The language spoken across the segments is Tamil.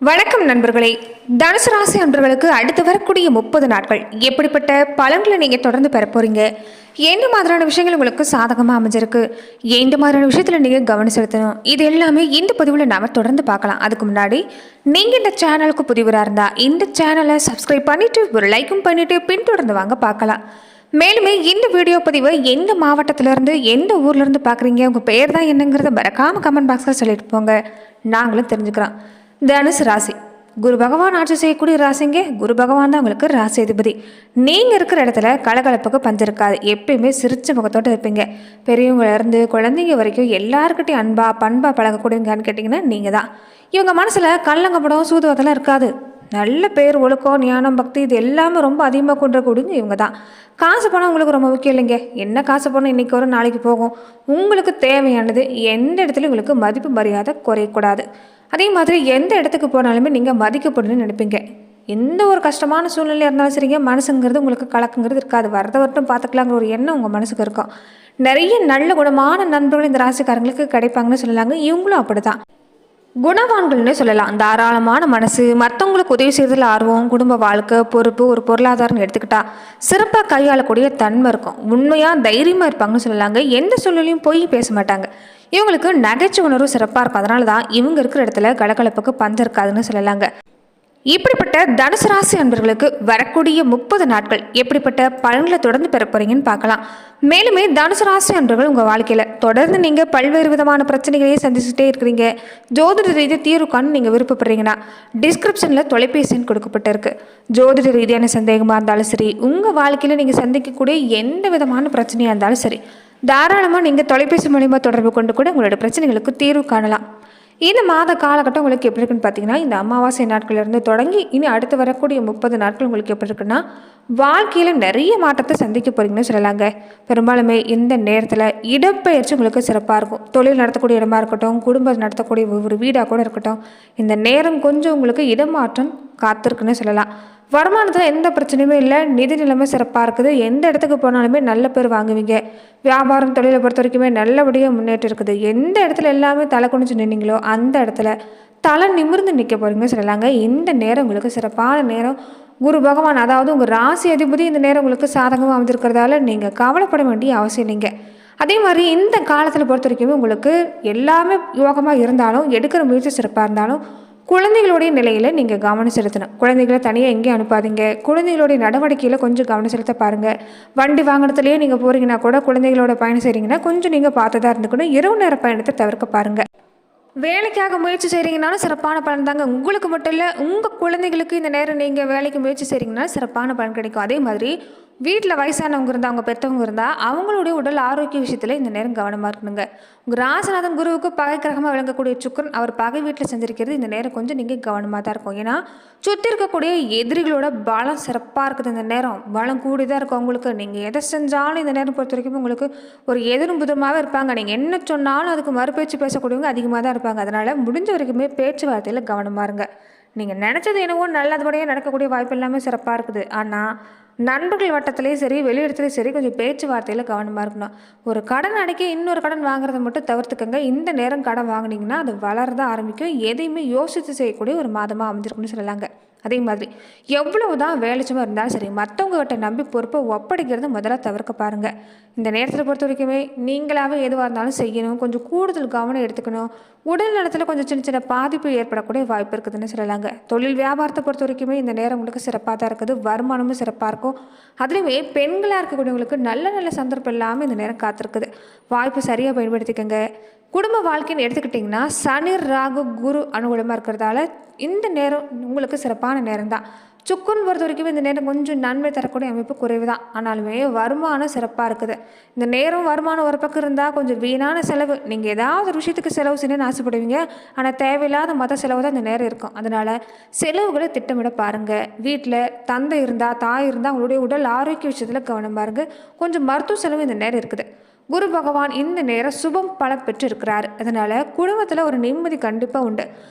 வணக்கம் நண்பர்களே. தனுசு ராசி அன்பர்களுக்கு அடுத்து வரக்கூடிய 30 நாட்கள் எப்படிப்பட்ட பலன்களை நீங்கள் தொடர்ந்து பெற போறீங்க, எந்த மாதிரியான விஷயங்கள் உங்களுக்கு சாதகமாக அமைஞ்சிருக்கு, எந்த மாதிரியான விஷயத்தில் நீங்கள் கவனம் செலுத்தணும், இது எல்லாமே இந்த பதிவில் நாம் தொடர்ந்து பார்க்கலாம். அதுக்கு முன்னாடி நீங்கள் இந்த சேனலுக்கு புதிவராக இருந்தால் இந்த சேனலை சப்ஸ்கிரைப் பண்ணிவிட்டு ஒரு லைக்கும் பண்ணிவிட்டு பின்தொடர்ந்து வாங்க பார்க்கலாம். மேலுமே இந்த வீடியோ பதிவை எந்த மாவட்டத்திலேருந்து எந்த ஊர்லேருந்து பார்க்குறீங்க, உங்கள் பேர் தான் என்னங்கிறத மறக்காமல் கமெண்ட் பாக்ஸில் சொல்லிட்டு போங்க, நாங்களும் தெரிஞ்சுக்கிறோம். தனுசு ராசி குரு பகவான் ஆட்சி செய்யக்கூடிய ராசிங்க. குரு பகவான் தான் உங்களுக்கு ராசி அதிபதி. நீங்கள் இருக்கிற இடத்துல கலகலப்புக்கு பஞ்சம் இருக்காது. எப்பயுமே சிரிச்ச முகத்தோடு இருப்பீங்க. பெரியவங்கலேருந்து குழந்தைங்க வரைக்கும் எல்லாருக்கிட்டையும் அன்பா பண்பாக பழகக்கூடியவங்கன்னு கேட்டிங்கன்னா நீங்கள் தான். இவங்க மனசில் கள்ளங்கப்படம் சூதுவதெல்லாம் இருக்காது. நல்ல பேர், ஒழுக்கம், ஞானம், பக்தி இது எல்லாமே ரொம்ப அதிகமாக கொண்டுக்கூடியவங்க இவங்க தான். காசு பணம் உங்களுக்கு ரொம்ப முக்கியம் இல்லைங்க. என்ன காசு பணம் இன்றைக்கி வரும் நாளைக்கு போகும். உங்களுக்கு தேவையானது எந்த இடத்துலையும் உங்களுக்கு மதிப்பு மரியாதை குறையக்கூடாது. அதே மாதிரி எந்த இடத்துக்கு போனாலுமே நீங்கள் மதிக்கப்படணும்னு நினைப்பீங்க. எந்த ஒரு கஷ்டமான சூழ்நிலையாக இருந்தாலும் சரிங்க, மனசுங்கிறது உங்களுக்கு கலக்குங்கிறது இருக்காது. வரத வரட்டும் பார்த்துக்கலாங்கிற ஒரு எண்ணம் உங்கள் மனசுக்கு இருக்கும். நிறைய நல்ல குணமான நண்பர்கள் இந்த ராசிக்காரங்களுக்கு கிடைப்பாங்கன்னு சொல்லலாங்க. இவங்களும் அப்படி தான் குணவான்கள்னு சொல்லலாம். தாராளமான மனசு, மற்றவங்களுக்கு உதவி செய்வதில் ஆர்வம், குடும்ப வாழ்க்கை, பொறுப்பு, ஒரு பொருளாதாரம்னு எடுத்துக்கிட்டா சிறப்பாக கையாளக்கூடிய தன்மை இருக்கும். உண்மையாக தைரியமாக இருப்பாங்கன்னு சொல்லலாங்க. எந்த சூழ்நிலையும் போய் பேச மாட்டாங்க. இவங்களுக்கு நகைச்சுவை உணர்வு சிறப்பாக இருக்கும். அதனால தான் இவங்க இருக்கிற இடத்துல கலகலப்புக்கு பஞ்சம் இருக்காதுன்னு சொல்லலாங்க. இப்படிப்பட்ட தனுசு ராசி அன்பர்களுக்கு வரக்கூடிய 30 நாட்கள் எப்படிப்பட்ட பலன்களை தொடர்ந்து பெற போறீங்கன்னு பார்க்கலாம். மேலுமே தனுசு ராசி அன்பர்கள் உங்கள் வாழ்க்கையில் தொடர்ந்து நீங்கள் பல்வேறு விதமான பிரச்சனைகளையே சந்திச்சுட்டே இருக்கிறீங்க. ஜோதிட ரீதியாக தீர்வு காண நீங்கள் விருப்பப்படுறீங்கன்னா டிஸ்கிரிப்ஷனில் தொலைபேசி எண் கொடுக்கப்பட்டிருக்கு. ஜோதிட ரீதியான சந்தேகமாக இருந்தாலும் சரி, உங்கள் வாழ்க்கையில் நீங்கள் சந்திக்கக்கூடிய எந்த விதமான பிரச்சனையாக இருந்தாலும் சரி, தாராளமாக நீங்கள் தொலைபேசி மூலிமா தொடர்பு கொண்டு கூட உங்களோட பிரச்சனைகளுக்கு தீர்வு காணலாம். இந்த மாத காலகட்டம் உங்களுக்கு எப்படி இருக்குன்னு பார்த்தீங்கன்னா, இந்த அமாவாசை நாட்களிலிருந்து தொடங்கி இனி அடுத்து வரக்கூடிய 30 நாட்கள் உங்களுக்கு எப்படி இருக்குன்னா, வாழ்க்கையில் நிறைய மாற்றத்தை சந்திக்க போகிறீங்கன்னு சொல்லலாங்க. பெரும்பாலுமே இந்த நேரத்தில் இடப்பெயர்ச்சி உங்களுக்கு சிறப்பாக இருக்கும். தொழில் நடத்தக்கூடிய இடமா இருக்கட்டும், குடும்பம் நடத்தக்கூடிய ஒரு வீடாக கூட இருக்கட்டும், இந்த நேரம் கொஞ்சம் உங்களுக்கு இடமாற்றம் காத்திருக்குன்னு சொல்லலாம். வருமானத்தில் எந்த பிரச்சனையுமே இல்லை. நிதி நிலைமை சிறப்பாக இருக்குது. எந்த இடத்துக்கு போனாலுமே நல்ல பேர் வாங்குவீங்க. வியாபாரம் தொழிலை பொறுத்த வரைக்குமே நல்லபடியாக முன்னேற்றம் இருக்குது. எந்த இடத்துல எல்லாமே தலை குனிஞ்சு நின்னீங்களோ அந்த இடத்துல தலை நிமிர்ந்து நிற்க போகிறீங்கன்னு சொல்லலாங்க. இந்த நேரம் உங்களுக்கு சிறப்பான நேரம். குரு பகவான் அதாவது உங்கள் ராசி அதிபதி இந்த நேரம் உங்களுக்கு சாதகமாக அமைந்திருக்கிறதால நீங்கள் கவலைப்பட வேண்டிய அவசியம் இல்லைங்க. அதே மாதிரி இந்த காலத்தில் பொறுத்த வரைக்குமே உங்களுக்கு எல்லாமே யோகமாக இருந்தாலும், எடுக்கிற முயற்சி சிறப்பாக இருந்தாலும், குழந்தைகளுடைய நிலையில் நீங்கள் கவனம் செலுத்தணும். குழந்தைகளை தனியாக எங்கேயும் அனுப்பாதீங்க. குழந்தைகளுடைய நடவடிக்கையில் கொஞ்சம் கவனம் செலுத்த பாருங்கள். வண்டி வாங்கினதுலேயே நீங்கள் போகிறீங்கன்னா கூட குழந்தைகளோட பயணம் செய்கிறீங்கன்னா கொஞ்சம் நீங்கள் பார்த்து தான் இருந்துக்கணும். இரவு நேர பயணத்தை தவிர்க்க பாருங்கள். வேலைக்காக முயற்சி செய்கிறீங்கனாலும் சிறப்பான பலன் தாங்க. உங்களுக்கு மட்டும் இல்லை, உங்கள் குழந்தைகளுக்கு இந்த நேரம் நீங்கள் வேலைக்கு முயற்சி செய்கிறீங்கனாலும் சிறப்பான பலன் கிடைக்கும். அதே மாதிரி வீட்டில் வயசானவங்க இருந்தால், அவங்க பெற்றவங்க இருந்தால் அவங்களுடைய உடல் ஆரோக்கிய விஷயத்தில் இந்த நேரம் கவனமாக இருக்கணுங்க. உங்கள் ராசிநாதன் குருவுக்கு பகை கிரகமாக விளங்கக்கூடிய சுக்கிரன் அவர் பகை வீட்டில் செஞ்சிருக்கிறது இந்த நேரம் கொஞ்சம் நீங்கள் கவனமாக தான் இருக்கும். ஏன்னா சுற்றி இருக்கக்கூடிய எதிரிகளோட பலம் சிறப்பாக இருக்குது. இந்த நேரம் பலம் கூடி தான் இருக்கும் உங்களுக்கு. நீங்கள் எதை செஞ்சாலும் இந்த நேரம் பொறுத்த வரைக்கும் உங்களுக்கு ஒரு எதிரும் புதிரமாகவே இருப்பாங்க. நீங்கள் என்ன சொன்னாலும் அதுக்கு மறுபேச்சு பேசக்கூடியவங்க அதிகமாக தான் இருப்பாங்க. அதனால் முடிஞ்ச வரைக்குமே பேச்சுவார்த்தையில் கவனமாக இருங்க. நீங்கள் நினச்சது என்னவோ நல்லதுபடியாக நடக்கக்கூடிய வாய்ப்பு எல்லாமே சிறப்பாக இருக்குது. ஆனால் நண்பர்கள் வட்டத்திலையும் சரி, வெளியிடத்துலையும் சரி, கொஞ்சம் பேச்சுவார்த்தையில் கவனமாக இருக்கணும். ஒரு கடன் அடைக்க இன்னொரு கடன் வாங்குறத மட்டும் தவிர்த்துக்கங்க. இந்த நேரம் கடன் வாங்கினீங்கன்னா அது வளரதான் ஆரம்பிக்கும். எதையுமே யோசித்து செய்யக்கூடிய ஒரு மாதமாக அமைஞ்சிருக்குன்னு சொல்லலாங்க. அதே மாதிரி எவ்வளவு தான் வேலைச்சுமா இருந்தாலும் சரி, மற்றவங்ககிட்ட நம்பி பொறுப்பை ஒப்படைக்கிறத முதல்ல தவிர்க்க பாருங்கள். இந்த நேரத்தில் பொறுத்த வரைக்குமே நீங்களாகவே எதுவாக இருந்தாலும் செய்யணும். கொஞ்சம் கூடுதல் கவனம் எடுத்துக்கணும். உடல் நலத்தில் கொஞ்சம் சின்ன சின்ன பாதிப்பு ஏற்படக்கூடிய வாய்ப்பு இருக்குதுன்னு சொல்லலாங்க. தொழில் வியாபாரத்தை பொறுத்த வரைக்குமே இந்த நேரம் உங்களுக்கு சிறப்பாக தான் இருக்குது. வருமானமும் சிறப்பாக இருக்கும். அதுலேயுமே பெண்களாக இருக்கக்கூடியவங்களுக்கு நல்ல நல்ல சந்தர்ப்பம் இல்லாமல் இந்த நேரம் காத்திருக்குது. வாய்ப்பு சரியாக பயன்படுத்திக்கங்க. குடும்ப வாழ்க்கைன்னு எடுத்துக்கிட்டிங்கன்னா சனி, ராகு, குரு அனுகூலமாக இருக்கிறதால இந்த நேரம் உங்களுக்கு சிறப்பான நேரம் தான். சுக்குன்னு பொறுத்த வரைக்கும் இந்த நேரம் கொஞ்சம் நன்மை தரக்கூடிய அமைப்பு குறைவு தான். ஆனாலுமே வருமானம் சிறப்பாக இருக்குது. இந்த நேரம் வருமானம் ஒரு பக்கம் இருந்தால் கொஞ்சம் வீணான செலவு. நீங்கள் ஏதாவது ஒரு விஷயத்துக்கு செலவு செய்யணும்னு ஆசைப்படுவீங்க. ஆனால் தேவையில்லாத மற்ற செலவு தான் இந்த நேரம் இருக்கும். அதனால் செலவுகளை திட்டமிட பாருங்கள். வீட்டில் தந்தை இருந்தால், தாய் இருந்தால் அவங்களுடைய உடல் ஆரோக்கிய விஷயத்தில் கவனம் பாருங்கள். கொஞ்சம் மருத்துவ செலவு இந்த நேரம் இருக்குது. குரு பகவான் இந்த நேரம் சுபம் பலம் பெற்று இருக்கிறார். அதனால் குடும்பத்தில் ஒரு நிம்மதி கண்டிப்பாக உண்டு.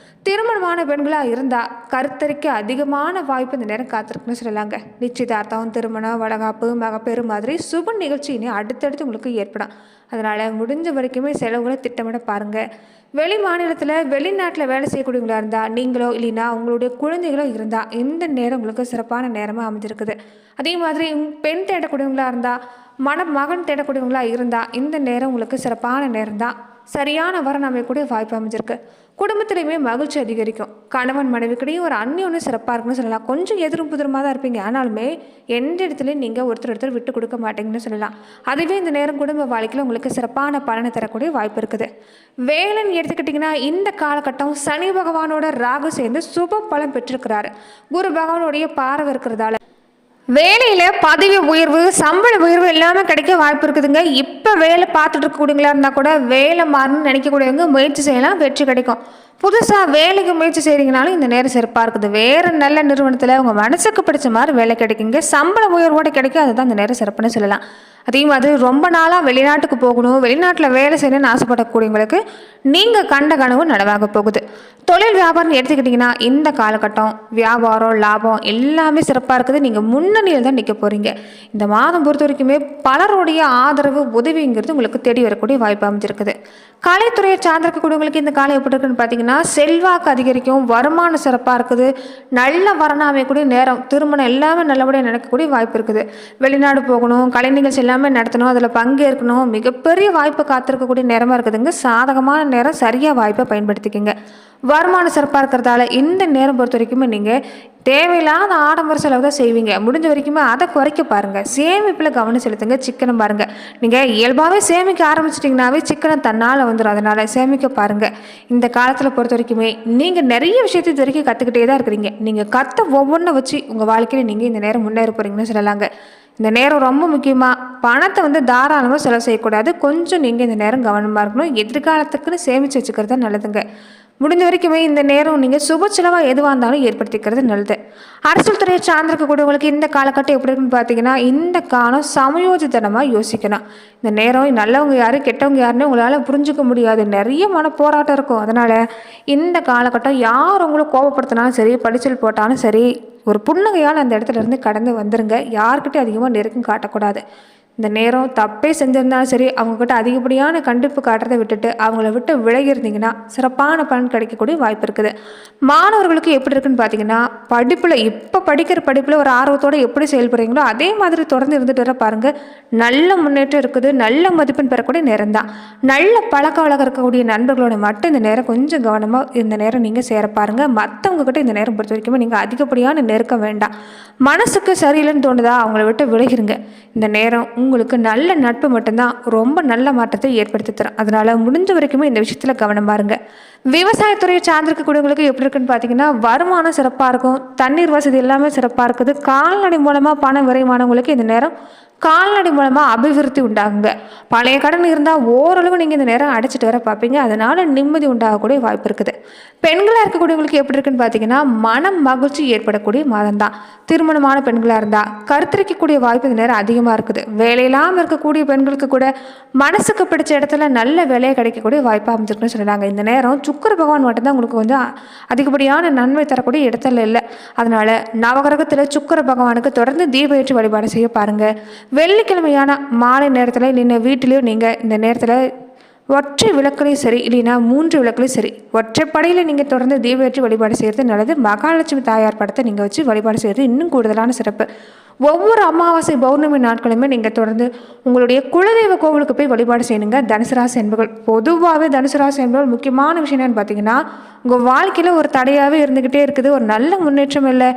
திருமணமான பெண்களாக இருந்தால் கருத்தரிக்க அதிகமான வாய்ப்பு இந்த நேரம் காத்திருக்குன்னு சொல்லலாங்க. நிச்சயதார்த்தம், திருமணம், வளகாப்பு, மகப்பேறு மாதிரி சுப நிகழ்ச்சி இனி அடுத்தடுத்து உங்களுக்கு ஏற்படும். அதனால் முடிஞ்ச வரைக்குமே செலவுகளை திட்டமிட பாருங்கள். வெளி மாநிலத்தில் வெளிநாட்டில் வேலை செய்யக்கூடியவங்களா இருந்தால் நீங்களோ இல்லைன்னா உங்களுடைய குழந்தைகளோ இருந்தால் இந்த நேரம் உங்களுக்கு சிறப்பான நேரமாக அமைஞ்சிருக்குது. அதே மாதிரி பெண் தேடக்கூடியவங்களா இருந்தால் மகன் தேடக்கூடியவங்களா இருந்தால் இந்த நேரம் உங்களுக்கு சிறப்பான நேரம் தான். சரியான வரன் அமையக்கூடிய வாய்ப்பு அமைஞ்சிருக்கு. குடும்பத்திலையுமே மகிழ்ச்சி அதிகரிக்கும். கணவன் மனைவிக்கிடையும் ஒரு அந்நியம் சிறப்பாக இருக்குன்னு சொல்லலாம். கொஞ்சம் எதிரும் புதிரமாக தான் இருப்பீங்க, ஆனாலுமே எந்த இடத்துலையும் நீங்கள் ஒருத்தர் விட்டு கொடுக்க மாட்டீங்கன்னு சொல்லலாம். அதுவே இந்த நேரம் குடும்ப வாழ்க்கையில் உங்களுக்கு சிறப்பான பலனை தரக்கூடிய வாய்ப்பு இருக்குது. வேலைன்னு எடுத்துக்கிட்டிங்கன்னா இந்த காலகட்டம் சனி பகவானோட ராகு சேர்ந்து சுப பலம் பெற்றிருக்கிறாரு. குரு பகவானுடைய பார்வை இருக்கிறதால வேலையில் பதவி உயர்வு, சம்பள உயர்வு எல்லாமே கிடைக்க வாய்ப்பு இருக்குதுங்க. இப்போ வேலை பார்த்துட்டு இருக்கக்கூடியவங்களா இருந்தால் கூட வேலை மாறணும்னு நினைக்கக்கூடியவங்க முயற்சி செய்யலாம், வெற்றி கிடைக்கும். புதுசாக வேலைக்கு முயற்சி செய்கிறீங்கனாலும் இந்த நேரம் சிறப்பாக இருக்குது. வேறு நல்ல நிறுவனத்தில் உங்கள் மனசுக்கு பிடிச்ச மாதிரி வேலை கிடைக்குங்க. சம்பள உயர்வோடு கிடைக்கும், அதுதான் இந்த நேரம் சிறப்புன்னு சொல்லலாம். அதே மாதிரி ரொம்ப நாளாக வெளிநாட்டுக்கு போகணும், வெளிநாட்டில் வேலை செய்யணும்னு ஆசைப்படக்கூடியவங்களுக்கு நீங்கள் கண்ட கனவு நனவாக போகுது. தொழில் வியாபாரம் எடுத்துக்கிட்டிங்கன்னா இந்த காலகட்டம் வியாபாரம் லாபம் எல்லாமே சிறப்பாக இருக்குது. நீங்கள் முன்னணியில் தான் நிற்க போகிறீங்க. இந்த மாதம் பொறுத்த வரைக்குமே பலருடைய ஆதரவு உதவிங்கிறது உங்களுக்கு தேடி வரக்கூடிய வாய்ப்பு அமைஞ்சிருக்குது. கலைத்துறையை சார்ந்திருக்கக்கூடியவங்களுக்கு இந்த காலம் எப்படி இருக்குன்னு பார்த்தீங்கன்னா செல்வாக்கு அதிகரிக்கும், வருமானம் சிறப்பாக இருக்குது, நல்ல வரணும் அமையக்கூடிய நேரம், திருமணம் எல்லாமே நல்லபடியாக நடக்கக்கூடிய வாய்ப்பு இருக்குது. வெளிநாடு போகணும், கலை நிகழ்ச்சி எல்லாமே நடத்தணும், அதில் பங்கேற்கணும், மிகப்பெரிய வாய்ப்பு காத்திருக்கக்கூடிய நேரமாக இருக்குதுங்க. சாதகமான நேரம், சரியாக வாய்ப்பை பயன்படுத்திக்கங்க. வருமானம் சிறப்பாக இருக்கிறதால இந்த நேரம் பொறுத்த வரைக்குமே நீங்கள் தேவையில்லாத ஆடம்பர செலவு தான் செய்வீங்க. முடிஞ்ச வரைக்குமே அதை குறைக்க பாருங்கள். சேமிப்பில் கவனம் செலுத்துங்க, சிக்கனம் பாருங்கள். நீங்கள் இயல்பாகவே சேமிக்க ஆரம்பிச்சிட்டிங்கனாவே சிக்கனம் தன்னால் வந்துடும். அதனால் சேமிக்க பாருங்கள். இந்த காலத்தில் பொறுத்த வரைக்குமே நீங்கள் நிறைய விஷயத்தை இது வரைக்கும் கற்றுக்கிட்டே தான் இருக்கிறீங்க. நீங்கள் கற்ற ஒவ்வொன்றை வச்சு உங்கள் வாழ்க்கையில் நீங்கள் இந்த நேரம் முன்னேற போகிறீங்கன்னு சொல்லலாங்க. இந்த நேரம் ரொம்ப முக்கியமாக பணத்தை தாராளமாக செலவு செய்யக்கூடாது. கொஞ்சம் நீங்கள் இந்த நேரம் கவனமாக இருக்கணும். எதிர்காலத்துக்குன்னு சேமித்து வச்சுக்கிறது தான் நல்லதுங்க. முடிஞ்ச வரைக்குமே இந்த நேரம் நீங்கள் சுப செலவாக எதுவாக இருந்தாலும் ஏற்படுத்திக்கிறது நல்லது. அரசியல் துறையை சார்ந்திருக்கக்கூடியவங்களுக்கு இந்த காலகட்டம் எப்படி இருக்குன்னு பார்த்தீங்கன்னா இந்த காலம் சமயோஜிதனமாக யோசிக்கணும். இந்த நேரம் நல்லவங்க யார் கெட்டவங்க யாருன்னு உங்களால் புரிஞ்சிக்க முடியாது. நிறைய மன போராட்டம் இருக்கும். அதனால் இந்த காலகட்டம் யார் உங்களை கோபப்படுத்தினாலும் சரி, படிச்சல் போட்டாலும் சரி, ஒரு புன்னகையால் அந்த இடத்துல இருந்து கடந்து வந்துருங்க. யார்கிட்டையும் அதிகமாக நெருக்கம் காட்டக்கூடாது. இந்த நேரம் தப்பே செஞ்சுருந்தாலும் சரி, அவங்கக்கிட்ட அதிகப்படியான கண்டிப்பு காட்டுறதை விட்டுட்டு அவங்கள விட்டு விலகிருந்தீங்கன்னா சிறப்பான பலன் கிடைக்கக்கூடிய வாய்ப்பு இருக்குது. மாணவர்களுக்கு எப்படி இருக்குன்னு பார்த்தீங்கன்னா படிப்பில் இப்போ படிக்கிற படிப்பில் ஒரு ஆர்வத்தோடு எப்படி செயல்படுறீங்களோ அதே மாதிரி தொடர்ந்து இருந்துட்டு வர பாருங்கள். நல்ல முன்னேற்றம் இருக்குது, நல்ல மதிப்பெண் பெறக்கூடிய நேரம் தான். நல்ல பழக்க வழக்கம் இருக்கக்கூடிய நண்பர்களோட மட்டும் இந்த நேரம் கொஞ்சம் கவனமாக இந்த நேரம் நீங்கள் சேர பாருங்கள். மற்றவங்கக்கிட்ட இந்த நேரம் பொறுத்த வரைக்குமே நீங்கள் அதிகப்படியான நெருக்கம் வேண்டாம். மனசுக்கு சரியில்லைன்னு தோணுதா அவங்கள விட்டு விலகிருங்க. இந்த நேரம் உங்களுக்கு நல்ல நட்பு மட்டும்தான் ரொம்ப நல்ல மாற்றத்தை ஏற்படுத்தி தரும். அதனால் முடிஞ்ச வரைக்குமே இந்த விஷயத்தில் கவனம் பாருங்க. விவசாயத்துறையை சார்ந்திருக்கக்கூடியவங்களுக்கு எப்படி இருக்குன்னு பார்த்தீங்கன்னா வருமானம் சிறப்பாக இருக்கும், தண்ணீர் வசதி எல்லாமே சிறப்பாக இருக்குது. கால்நடை மூலமாக பண விரைவானவங்களுக்கு இந்த நேரம் கால்நடை மூலமாக அபிவிருத்தி உண்டாகுங்க. பழைய கடன் இருந்தால் ஓரளவு நீங்கள் இந்த நேரம் அடைச்சிட்டு வர பார்ப்பீங்க. அதனால் நிம்மதி உண்டாகக்கூடிய வாய்ப்பு இருக்குது. பெண்களாக இருக்கக்கூடியவங்களுக்கு எப்படி இருக்குன்னு பார்த்தீங்கன்னா மனம் மகிழ்ச்சி ஏற்படக்கூடிய மாதம் தான். திருமணமான பெண்களாக இருந்தால் கருத்தரிக்கக்கூடிய வாய்ப்பு இந்த நேரம் அதிகமாக இருக்குது. வேலையில்லாமல் இருக்கக்கூடிய பெண்களுக்கு கூட மனசுக்கு பிடிச்ச இடத்துல நல்ல வேலையை கிடைக்கக்கூடிய வாய்ப்பாக அமைஞ்சிருக்குன்னு சொல்லிட்டாங்க. இந்த நேரம் சுக்கிர பகவான் மட்டும்தான் உங்களுக்கு அதிகப்படியான நன்மை தரக்கூடிய இடத்துல இல்லை. அதனால் நவகிரகத்தில் சுக்கிர பகவானுக்கு தொடர்ந்து தீபேற்றி வழிபாடு செய்ய பாருங்கள். வெள்ளிக்கிழமையான மாலை நேரத்தில் இல்லைன்னா வீட்டிலையும் நீங்கள் இந்த நேரத்தில் ஒற்றை விளக்குலையும் சரி இல்லைன்னா 3 விளக்குலையும் சரி ஒற்றைப்படையில் நீங்கள் தொடர்ந்து தீபேற்றி வழிபாடு செய்கிறது நல்லது. மகாலட்சுமி தாயார் படத்தை நீங்கள் வச்சு வழிபாடு செய்கிறது இன்னும் கூடுதலான சிறப்பு. ஒவ்வொரு அமாவாசை பௌர்ணமி நாட்களுமே நீங்கள் தொடர்ந்து உங்களுடைய குலதெய்வ கோவிலுக்கு போய் வழிபாடு செய்யணுங்க. தனுசு ராசி என்பவர்கள் பொதுவாகவே தனுசு ராசி என்பவர்கள் முக்கியமான விஷயம் என்னன்னு பார்த்தீங்கன்னா உங்கள் வாழ்க்கையில் ஒரு தடையாகவே இருந்துக்கிட்டே இருக்குது, ஒரு நல்ல முன்னேற்றம் இல்லை.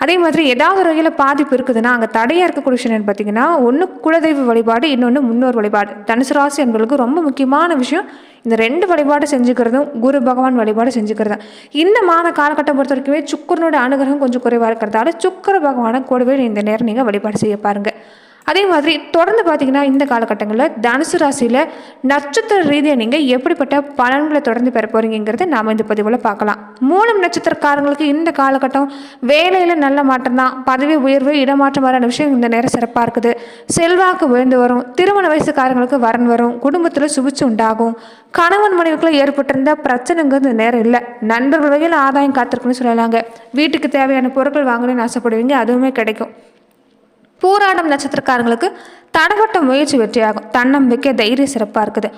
அதே மாதிரி ஏதாவது ஒரு வகையில் பாதிப்பு இருக்குதுன்னா அங்கே தடையாக இருக்கக்கூடிய விஷயம் பார்த்தீங்கன்னா ஒன்று குலதெய்வ வழிபாடு, இன்னொன்று முன்னோர் வழிபாடு. தனுசு ராசி என்பவர்களுக்கு ரொம்ப முக்கியமான விஷயம் இந்த 2 வழிபாடு செஞ்சுக்கிறதும் குரு பகவான் வழிபாடு செஞ்சுக்கிறதும். இந்த மாத காலகட்டம் பொறுத்த வரைக்குமே சுக்கரனோட அனுகிரகம் கொஞ்சம் குறைவாக இருக்கிறதால சுக்கர பகவானை கூடவே இந்த நேரம் நீங்கள் வழிபாடு செய்ய பாருங்கள். அதே மாதிரி தொடர்ந்து பார்த்தீங்கன்னா இந்த காலகட்டங்களில் தனுசு ராசியில் நட்சத்திர ரீதியாக நீங்கள் எப்படிப்பட்ட பலன்களை தொடர்ந்து பெற போகிறீங்கிறத நாம் இந்த பதிவில் பார்க்கலாம். மூலம் நட்சத்திரக்காரங்களுக்கு இந்த காலகட்டம் வேலையில் நல்ல மாற்றம் தான். பதவி உயர்வு, இடமாற்றம் வரான விஷயம் இந்த நேரம் சிறப்பாக இருக்குது. செல்வாக்கு உயர்ந்து வரும். திருமண வயசுக்காரங்களுக்கு வரன் வரும். குடும்பத்தில் சுபிச்சு உண்டாகும். கணவன் மனைவிக்குள்ள ஏற்பட்டிருந்த பிரச்சனைங்கிறது இந்த நேரம் இல்லை. நண்பர்கள் வகையில் ஆதாயம் காத்திருக்குன்னு சொல்லலாங்க. வீட்டுக்கு தேவையான பொருட்கள் வாங்கணும்னு ஆசைப்படுவீங்க, அதுவுமே கிடைக்கும். பூராடம் நட்சத்திரக்காரங்களுக்கு தடப்பட்ட முயற்சி வெற்றியாகும். தன்னம்பிக்கை தைரிய சிறப்பாக இருக்குது.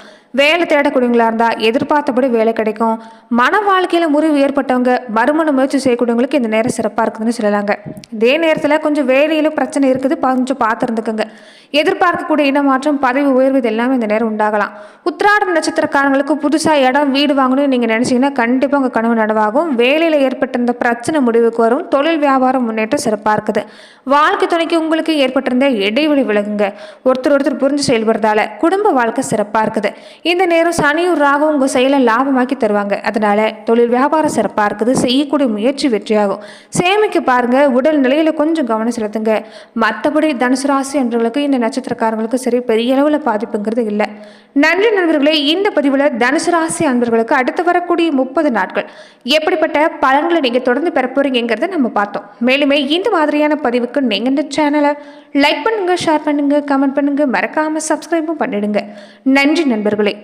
வேலை தேடக்கூடியவங்களா இருந்தால் எதிர்பார்த்தபடி வேலை கிடைக்கும். மன வாழ்க்கையில் முறிவு ஏற்பட்டவங்க மறுமண முயற்சி செய்யக்கூடியவங்களுக்கு இந்த நேரம் சிறப்பாக இருக்குதுன்னு சொல்லலாங்க. இதே நேரத்தில் கொஞ்சம் வேலையிலும் பிரச்சனை இருக்குது, கொஞ்சம் பார்த்து இருந்துக்குங்க. எதிர்பார்க்கக்கூடிய இடமாற்றம், பதவி உயர்வு இது எல்லாமே இந்த நேரம் உண்டாகலாம். உத்திராடம் நட்சத்திரக்காரங்களுக்கு புதுசாக இடம் வீடு வாங்கணும்னு நீங்கள் நினச்சிங்கன்னா கண்டிப்பாக உங்கள் கனவு நனவாகும். வேலையில் ஏற்பட்டிருந்த பிரச்சனை முடிவுக்கு வரும். தொழில் வியாபாரம் முன்னேற்றம் சிறப்பாக இருக்குது. வாழ்க்கை துணைக்கு உங்களுக்கு ஏற்பட்டிருந்த இடைவெளி விலகுங்க. ஒருத்தர் புரிஞ்சு செயல்படுறதால குடும்ப வாழ்க்கை சிறப்பாக இருக்குது. இந்த நேரம் சனியும் ராகும் உங்கள் செயலை லாபமாக்கி தருவாங்க. அதனால தொழில் வியாபாரம் சிறப்பாக இருக்குது. செய்யக்கூடிய முயற்சி வெற்றியாகும். சேமிக்க பாருங்க. உடல் நிலையில கொஞ்சம் கவனம் செலுத்துங்க. மற்றபடி தனுசு ராசி என்றவர்களுக்கு இந்த நட்சத்திரக்காரங்களுக்கு சரி பெரிய அளவில் பாதிப்புங்கிறது இல்லை. நன்றி நண்பர்களே. இந்த பதிவில் தனுசு ராசி அன்பர்களுக்கு அடுத்து வரக்கூடிய 30 நாட்கள் எப்படிப்பட்ட பலன்களை நீங்க தொடர்ந்து பெற போறீங்கிறத நம்ம பார்த்தோம். மேலுமே இந்த மாதிரியான பதிவுக்கு நீங்க இந்த சேனலை லைக் பண்ணுங்க, ஷேர் பண்ணுங்க, கமெண்ட் பண்ணுங்க, மறக்காம சப்ஸ்கிரைபும் பண்ணிடுங்க. நன்றி நண்பர்களே.